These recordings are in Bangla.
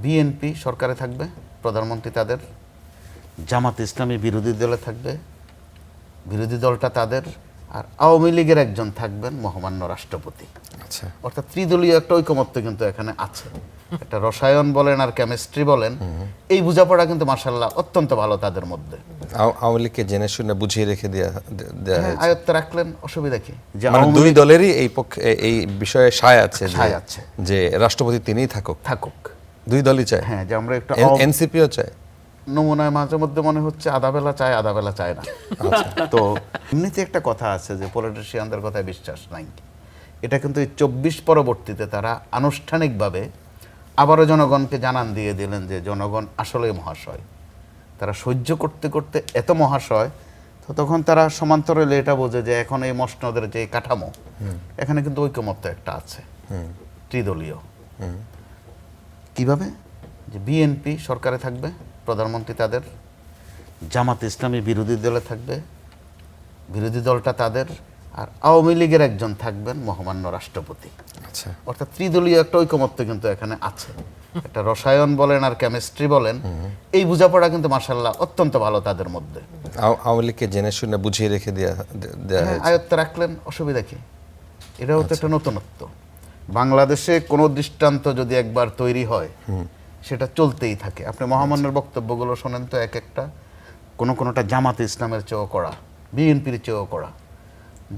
বিএনপি সরকারে থাকবে, প্রধানমন্ত্রী তাদের, জামাত ইসলামী বিরোধী দলে থাকবে, বিরোধী দলটা তাদের, আর আওয়ামী লীগের একজন থাকবেন মহামান্য রাষ্ট্রপতি। আচ্ছা, অর্থাৎ ত্রিদলীয় একটা ঐকমত্য কিন্তু এখানে আছে। একটা রসায়ন বলেন আর কেমিস্ট্রি বলেন, এই বোঝাপড়া কিন্তু মাশাআল্লাহ অত্যন্ত ভালো তাদের মধ্যে। আওয়ামী লীগকে জেনে শুনে বুঝিয়ে রেখে দেওয়া হয়েছে। আয়ত্তে রাখলেন, অসুবিধা কি? যে মানে আওয়ামী দুই লীগ দলেরই এই পক্ষে এই বিষয়ে সায় আছে সায় আছে। যে রাষ্ট্রপতি তিনিই থাকুক। থাকুক, দুই দলই চায়। হ্যাঁ, যে আমরা একটা এনসিপিও চায়। নমুনায় মাঝে মধ্যে মনে হচ্ছে আধা বেলা চায় আধা বেলা চায় না। তো এমনিতে একটা কথা আছে যে পলিটিশিয়ানদের কথায় বিশ্বাস নাই, এটা কিন্তু এই 24 পরবর্তীতে তারা আনুষ্ঠানিকভাবে আবারও জনগণকে জানান দিয়ে দিলেন যে জনগণ আসলেই মহাশয়। তারা সহ্য করতে করতে এত মহাশয়, তো তখন তারা সমান্তরালে এটা বোঝে যে এখন এই মসনদের যে কাঠামো, এখানে কিন্তু ঐকমত্য একটা আছে ত্রিদলীয়। কিভাবে? যে বিএনপি সরকারে থাকবে, প্রধানমন্ত্রী তাদের, জামাত ইসলামী বিরোধী দলে থাকবে, বিরোধী দলটা তাদের, আর আওয়ামী লীগের একজন থাকবেন মহামান্য রাষ্ট্রপতি। আচ্ছা, অর্থাৎ ত্রিদলীয় একটা ঐকমত্য কিন্তু এখানে আছে। একটা রসায়ন বলেন আর কেমিস্ট্রি বলেন, এই বোঝাপড়া কিন্তু মাশাআল্লাহ অত্যন্ত ভালো তাদের মধ্যে। আওয়ামী লীগকে জেনে শুনে বুঝিয়ে রেখে দেওয়া হয়েছে। আয়ত্তে রাখলেন, অসুবিধা কি? এটাও তো একটা নতুনত্ব। বাংলাদেশে কোনো দৃষ্টান্ত যদি একবার তৈরি হয়, সেটা চলতেই থাকে। আপনি মহামান্যের বক্তব্যগুলো শোনেন তো, এক একটা কোনোটা জামাতে ইসলামের চেয়েও করা, বিএনপির চেয়েও করা।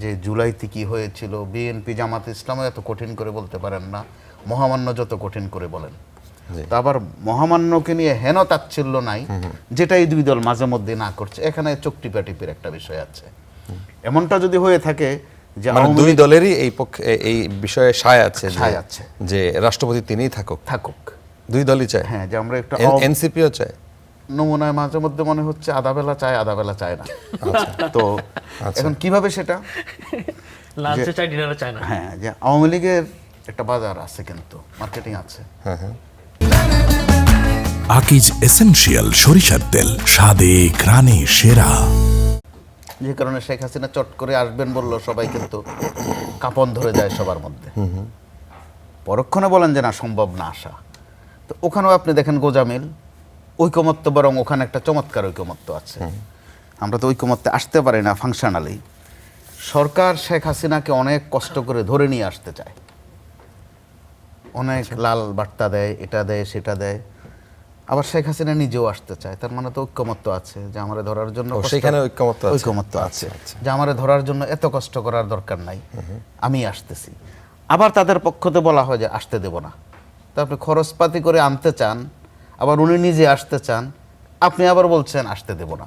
যে জুলাইতে কি হয়েছিল, বিএনপি জামাত ইসলামও এত কঠিন করে বলতে পারেন না, মহামান্য যত কঠিন করে বলেন। তা আবার মহামান্যকে নিয়ে হেন তাচ্ছিল্য নাই, যেটা এই দুই দল মাঝে মধ্যে না করছে। এখানে চোখ টিপাটিপির একটা বিষয় আছে। এমনটা যদি হয়ে থাকে যে মানে দুই দলেরই এই পক্ষে এই বিষয়ে সায় আছে যে রাষ্ট্রপতি তিনিই থাকুক। থাকুক, দুই দলই চায়। হ্যাঁ, যে আমরা একটা এনসিপিও চায়। নমুনায় মাঝে মধ্যে মনে হচ্ছে আধা বেলা চায় আধা বেলা চায় না। তো এখন কিভাবে সেটা? লাঞ্চে চায় ডিনারে চায় না। হ্যাঁ, যে আওয়ামী লীগের একটা বাজার আছে, কিন্তু মার্কেটিং আছে। হ্যাঁ হ্যাঁ। আকিজ এসেনশিয়াল সরিষার তেল, স্বাদে ঘ্রাণে সেরা। যে কারণে শেখ হাসিনা চট করে আসবেন বললো, সবাই কিন্তু কাঁপন ধরে যায় সবার মধ্যে। পরক্ষণে বলেন যে না, সম্ভব না আসা। তো ওখানেও আপনি দেখেন গোজামিল ঐকমত্য, বরং ওখানে একটা চমৎকার ঐকমত্য আছে। আমরা তো ঐকমত্যে আসতে পারি না ফাংশনালি। সরকার শেখ হাসিনাকে অনেক কষ্ট করে ধরে নিয়ে আসতে চায়, অনেক লাল বার্তা দেয়, এটা দেয় সেটা দেয়। আবার শেখ হাসিনা নিজেও আসতে চায়। তার মানে তো ঐকমত্য আছে যে আমারে ধরার জন্য সেখানে ঐকমত্য আছে যে আমারে ধরার জন্য এত কষ্ট করার দরকার নাই, আমি আসতেছি। আবার তাদের পক্ষতে বলা হয় যে আসতে দেব না। তো আপনি খরচপাতি করে আনতে চান, আবার উনি নিজে আসতে চান, আপনি আবার বলছেন আসতে দেব না।